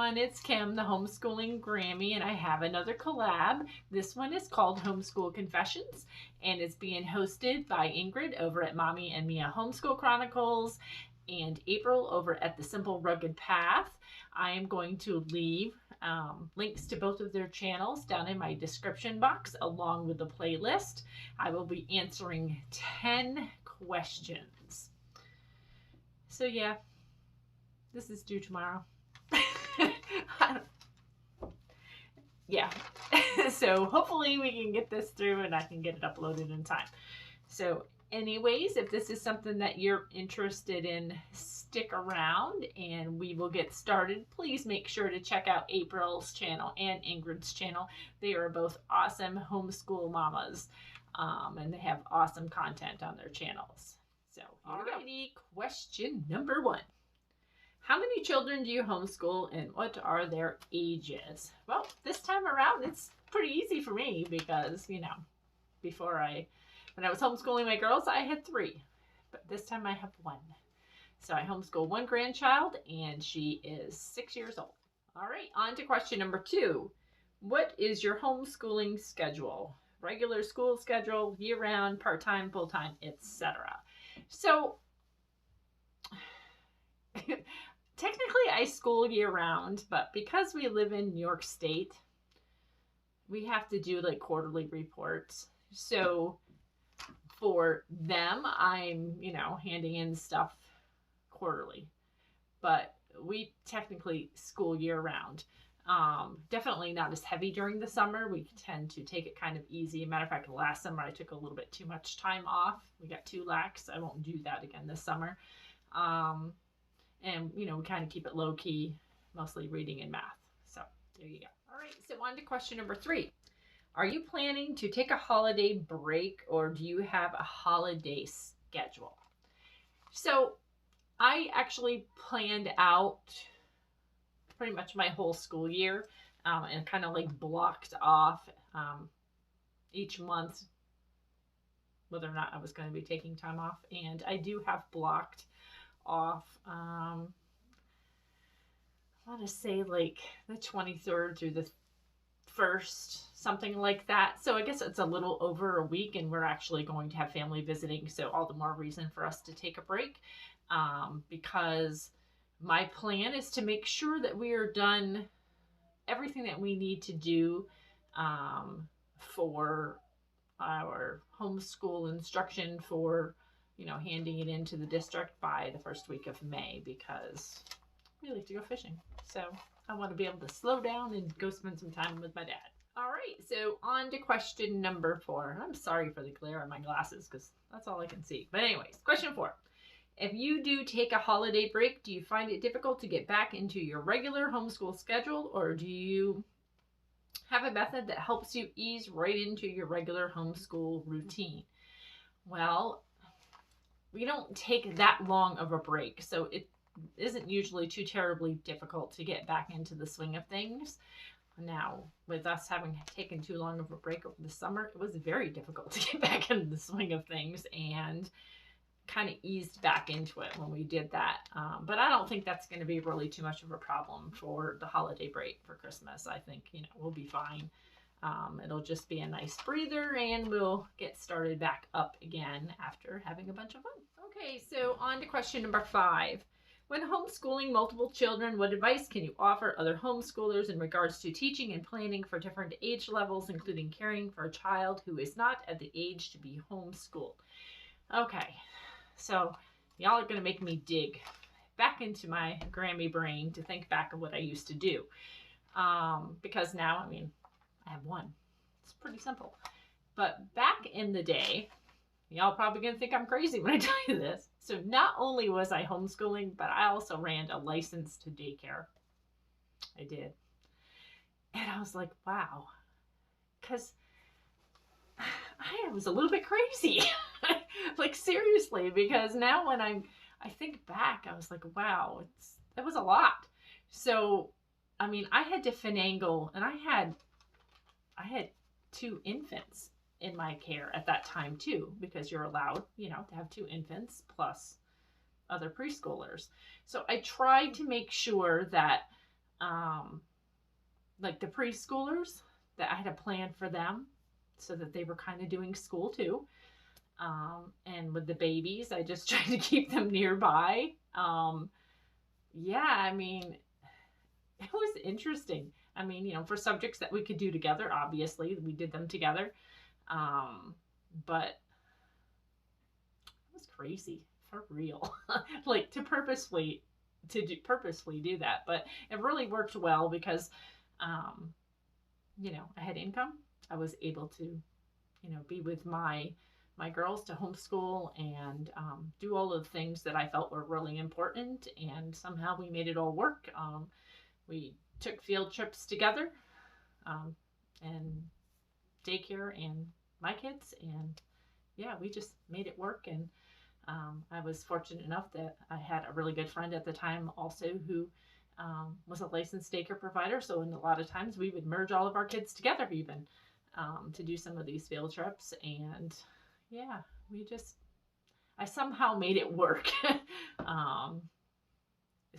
everyone, it's Kim, the homeschooling Grammy, and I have another collab. This one is called Homeschool Confessions, and it's being hosted by Ingrid over at Mommy and Mia Homeschool Chronicles and April over at The Simple Rugged Path. I am going to leave links to both of their channels down in my description box along with the playlist. I will be answering 10 questions. So yeah, this is due tomorrow. Yeah. So hopefully we can get this through and I can get it uploaded in time. So anyways, if this is something that you're interested in, stick around and we will get started. Please make sure to check out April's channel and Ingrid's channel. They are both awesome homeschool mamas, and they have awesome content on their channels. So alrighty, question number 1. How many children do you homeschool and what are their ages? Well, this time around, it's pretty easy for me because, you know, when I was homeschooling my girls, I had 3, but this time I have 1. So I homeschool 1 grandchild and she is 6 years old. All right, on to question number 2. What is your homeschooling schedule? Regular school schedule, year-round, part-time, full-time, etc. So technically I school year round, but because we live in New York State, we have to do like quarterly reports. So for them, I'm, handing in stuff quarterly, but we technically school year round. Definitely not as heavy during the summer. We tend to take it kind of easy. Matter of fact, last summer I took a little bit too much time off. We got 2 lax. I won't do that again this summer. And, we kind of keep it low key, mostly reading and math. So there you go. All right. So on to question number 3. Are you planning to take a holiday break or do you have a holiday schedule? So I actually planned out pretty much my whole school year and kind of like blocked off each month whether or not I was going to be taking time off. And I do have blocked off I want to say like the 23rd through the 1st, something like that. So I guess it's a little over a week and we're actually going to have family visiting, so all the more reason for us to take a break, because my plan is to make sure that we are done everything that we need to do for our homeschool instruction for handing it into the district by the 1st week of May, because we like to go fishing. So I want to be able to slow down and go spend some time with my dad. All right, so on to question number 4. I'm sorry for the glare on my glasses because that's all I can see. But anyways, question 4. If you do take a holiday break, do you find it difficult to get back into your regular homeschool schedule, or do you have a method that helps you ease right into your regular homeschool routine? Well, we don't take that long of a break, so it isn't usually too terribly difficult to get back into the swing of things. Now, with us having taken too long of a break over the summer, it was very difficult to get back into the swing of things and kind of eased back into it when we did that. But I don't think that's going to be really too much of a problem for the holiday break for Christmas. I think, we'll be fine. It'll just be a nice breather and we'll get started back up again after having a bunch of fun. Okay, so on to question number 5. When homeschooling multiple children, what advice can you offer other homeschoolers in regards to teaching and planning for different age levels, including caring for a child who is not at the age to be homeschooled? Okay, so y'all are going to make me dig back into my Grammy brain to think back of what I used to do. Because now, I have 1. It's pretty simple. But back in the day, y'all probably going to think I'm crazy when I tell you this. So not only was I homeschooling, but I also ran a licensed daycare. I did. And I was like, wow. Because I was a little bit crazy. Like seriously, because now when I think back, I was like, wow, it was a lot. So, I had to finagle, and I had 2 infants in my care at that time too, because you're allowed, to have 2 infants plus other preschoolers. So I tried to make sure that like the preschoolers, that I had a plan for them so that they were kind of doing school too. And with the babies, I just tried to keep them nearby. Yeah, I mean, it was interesting. I mean, for subjects that we could do together, obviously, we did them together. But it was crazy for real. Like purposefully do that, but it really worked well because um, I had income. I was able to, be with my girls to homeschool and do all of the things that I felt were really important. And somehow we made it all work. We took field trips together, and daycare and my kids, and yeah, we just made it work. And I was fortunate enough that I had a really good friend at the time also who was a licensed daycare provider. So in a lot of times we would merge all of our kids together even to do some of these field trips. And yeah, I somehow made it work. It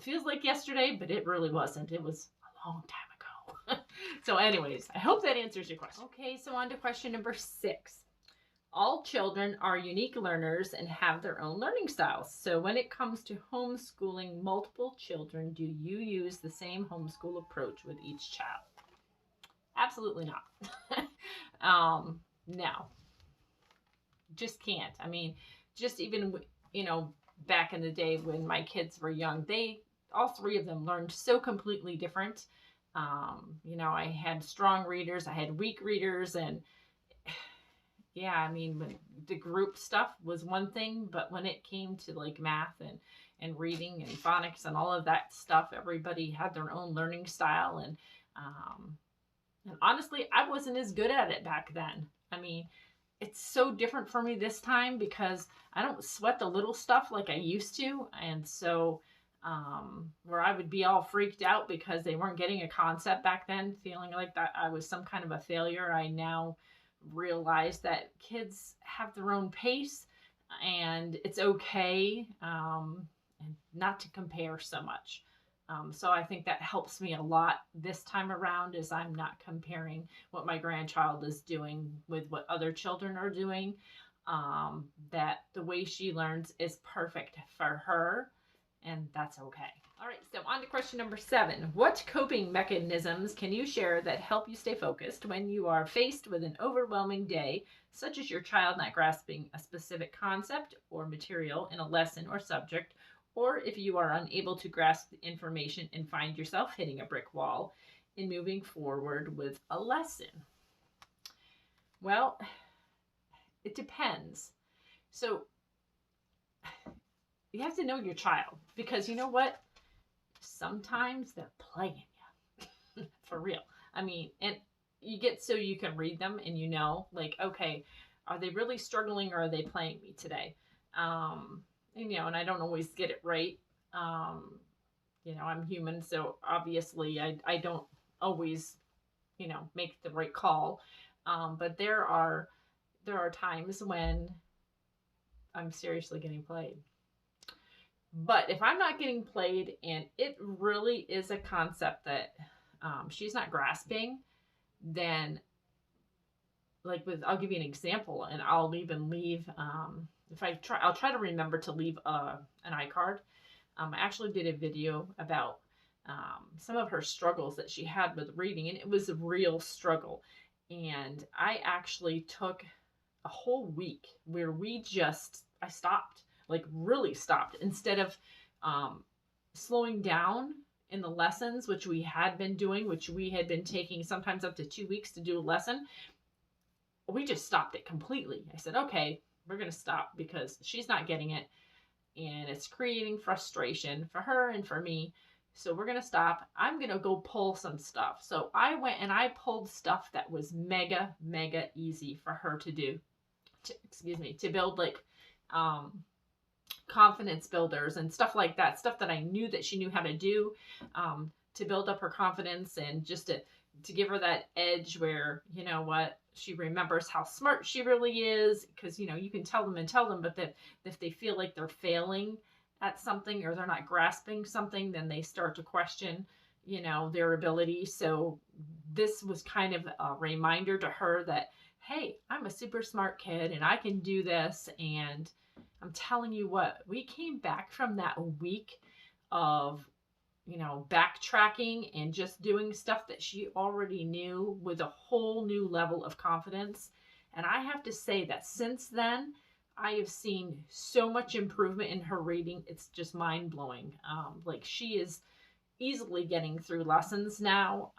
feels like yesterday, but it really wasn't. It was a long time ago. So anyways, I hope that answers your question. Okay, so on to question number 6. All children are unique learners and have their own learning styles. So when it comes to homeschooling multiple children, do you use the same homeschool approach with each child? Absolutely not. No, just can't. I mean, just even, back in the day when my kids were young, all 3 of them learned so completely different. I had strong readers, I had weak readers, and yeah, I mean, when the group stuff was one thing, but when it came to like math and reading and phonics and all of that stuff, everybody had their own learning style. And honestly, I wasn't as good at it back then. I mean, it's so different for me this time because I don't sweat the little stuff like I used to. And so, where I would be all freaked out because they weren't getting a concept back then, feeling like that I was some kind of a failure, I now realize that kids have their own pace and it's okay, and not to compare so much. So I think that helps me a lot this time around, as I'm not comparing what my grandchild is doing with what other children are doing. That the way she learns is perfect for her, and that's okay. All right, so on to question number 7. What coping mechanisms can you share that help you stay focused when you are faced with an overwhelming day, such as your child not grasping a specific concept or material in a lesson or subject, or if you are unable to grasp the information and find yourself hitting a brick wall in moving forward with a lesson? Well, it depends. So you have to know your child, because you know what? Sometimes they're playing you. For real. I mean, and you get so you can read them and like, okay, are they really struggling or are they playing me today? And I don't always get it right. I'm human, so obviously I don't always, make the right call. But there are times when I'm seriously getting played. But if I'm not getting played and it really is a concept that she's not grasping, then I'll give you an example, and I'll even leave, I'll try to remember to leave an iCard. I actually did a video about some of her struggles that she had with reading, and it was a real struggle. And I actually took a whole week where I stopped, like really stopped, instead of slowing down in the lessons, which we had been doing, which we had been taking sometimes up to 2 weeks to do a lesson. We just stopped it completely. I said, okay, we're going to stop because she's not getting it and it's creating frustration for her and for me. So we're going to stop. I'm going to go pull some stuff. So I went and I pulled stuff that was mega, mega easy for her to do. To build like confidence builders and stuff like that. Stuff that I knew that she knew how to do to build up her confidence, and just to give her that edge where, she remembers how smart she really is. Because, you can tell them, but that if they feel like they're failing at something or they're not grasping something, then they start to question, their ability. So this was kind of a reminder to her that, hey, I'm a super smart kid and I can do this. And I'm telling you what, we came back from that week of, backtracking and just doing stuff that she already knew with a whole new level of confidence. And I have to say that since then, I have seen so much improvement in her reading. It's just mind blowing. Like she is easily getting through lessons now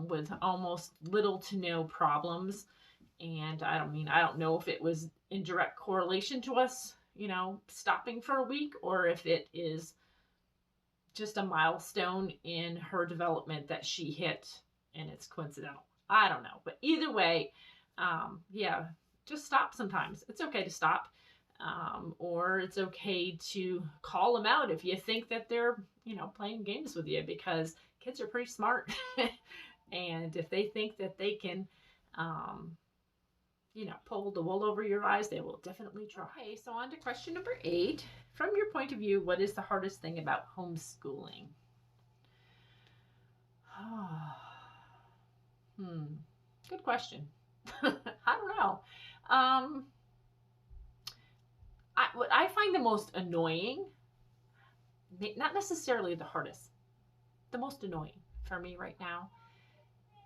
with almost little to no problems. And I don't know if it was in direct correlation to us, stopping for a week, or if it is just a milestone in her development that she hit and it's coincidental. I don't know. But either way, yeah, just stop sometimes. It's okay to stop. Or it's okay to call them out if you think that they're, playing games with you, because kids are pretty smart. And if they think that they can, pull the wool over your eyes, they will definitely try. Okay, so on to question number 8. From your point of view, what is the hardest thing about homeschooling? Good question. I don't know. What I find the most annoying, not necessarily the hardest, the most annoying for me right now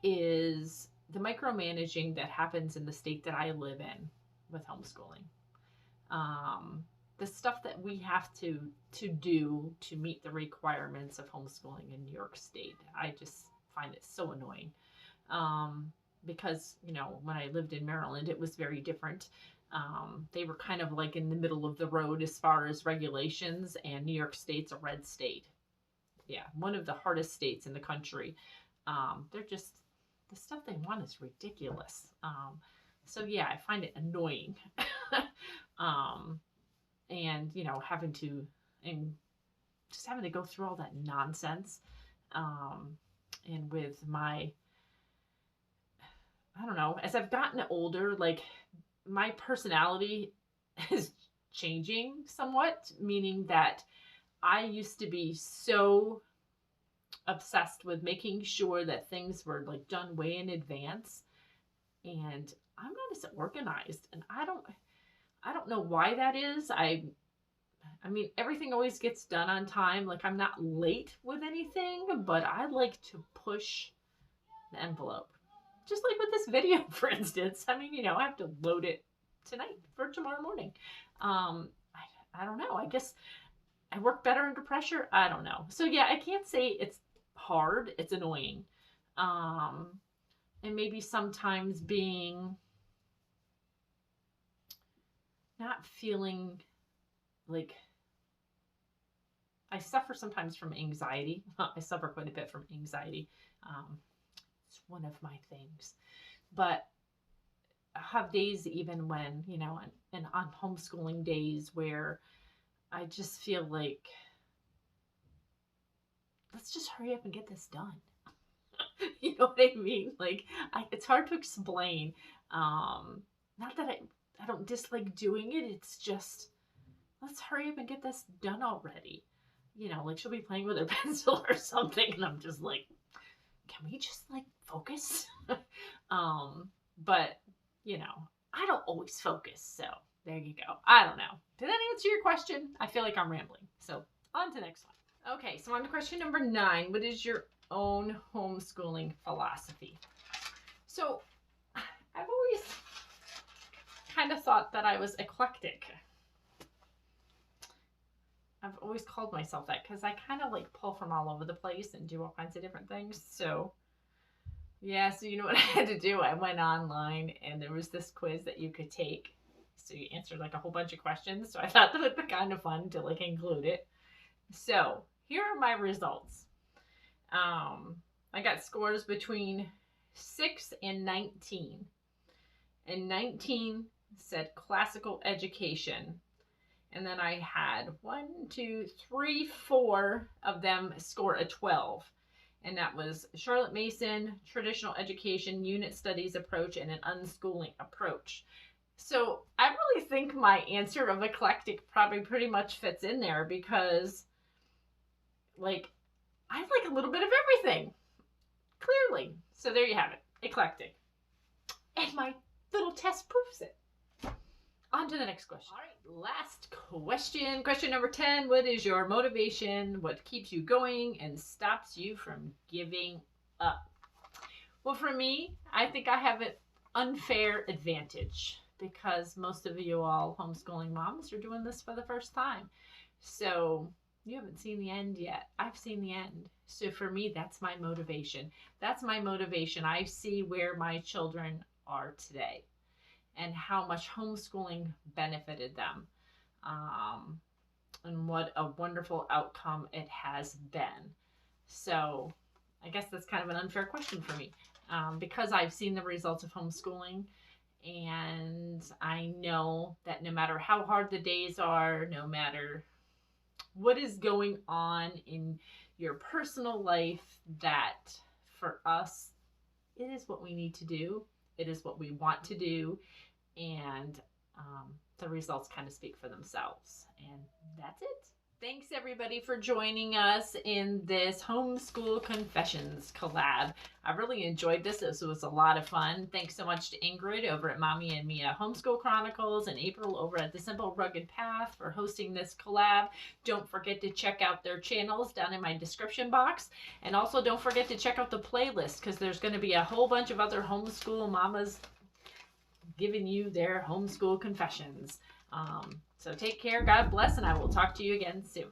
is the micromanaging that happens in the state that I live in with homeschooling. The stuff that we have to do to meet the requirements of homeschooling in New York State. I just find it so annoying. Because, when I lived in Maryland, it was very different. They were kind of like in the middle of the road as far as regulations, and New York State's a red state. Yeah, one of the hardest states in the country. They're just, the stuff they want is ridiculous. So yeah, I find it annoying. And, having to go through all that nonsense. And with my, I don't know, as I've gotten older, like my personality is changing somewhat, meaning that I used to be so obsessed with making sure that things were like done way in advance, and I'm not as organized, and I don't know why that is. I mean, everything always gets done on time. Like, I'm not late with anything, but I like to push the envelope. Just like with this video, for instance. I mean, I have to load it tonight for tomorrow morning. I don't know. I guess I work better under pressure. I don't know. So yeah, I can't say it's hard. It's annoying. And maybe sometimes being not feeling like I suffer sometimes from anxiety. I suffer quite a bit from anxiety. It's one of my things. But I have days even when, and on homeschooling days where I just feel like, let's just hurry up and get this done. You know what I mean? Like, it's hard to explain. Not that I don't dislike doing it. It's just, let's hurry up and get this done already. Like she'll be playing with her pencil or something, and I'm just like, can we just like focus? But I don't always focus, so there you go. I don't know. Did that answer your question? I feel like I'm rambling. So on to the next one. Okay, so on to question number 9. What is your own homeschooling philosophy? So I've always kind of thought that I was eclectic. I've always called myself that because I kind of like pull from all over the place and do all kinds of different things. So yeah, so you know what I had to do? I went online and there was this quiz that you could take. So you answered like a whole bunch of questions. So I thought that would be kind of fun to like include it. So here are my results. I got scores between 6 and 19. And 19 said classical education. And then I had 1, 2, 3, 4 of them score a 12. And that was Charlotte Mason, traditional education, unit studies approach, and an unschooling approach. So I really think my answer of eclectic probably pretty much fits in there because, like, I like a little bit of everything, clearly. So there you have it, eclectic. And my little test proves it. On to the next question. All right, last question. Question number 10. What is your motivation? What keeps you going and stops you from giving up? Well, for me, I think I have an unfair advantage because most of you all homeschooling moms are doing this for the first time. So you haven't seen the end yet. I've seen the end. So for me, that's my motivation. That's my motivation. I see where my children are today and how much homeschooling benefited them, and what a wonderful outcome it has been. So I guess that's kind of an unfair question for me, because I've seen the results of homeschooling, and I know that no matter how hard the days are, no matter what is going on in your personal life, that for us, it is what we need to do. It is what we want to do. And the results kind of speak for themselves. And that's it. Thanks everybody for joining us in this Homeschool Confessions collab. I really enjoyed this. This was a lot of fun. Thanks so much to Ingrid over at Mommy and Mia Homeschool Chronicles and April over at The Simple Rugged Path for hosting this collab. Don't forget to check out their channels down in my description box. And also don't forget to check out the playlist because there's going to be a whole bunch of other homeschool mamas giving you their homeschool confessions. So take care, God bless, and I will talk to you again soon.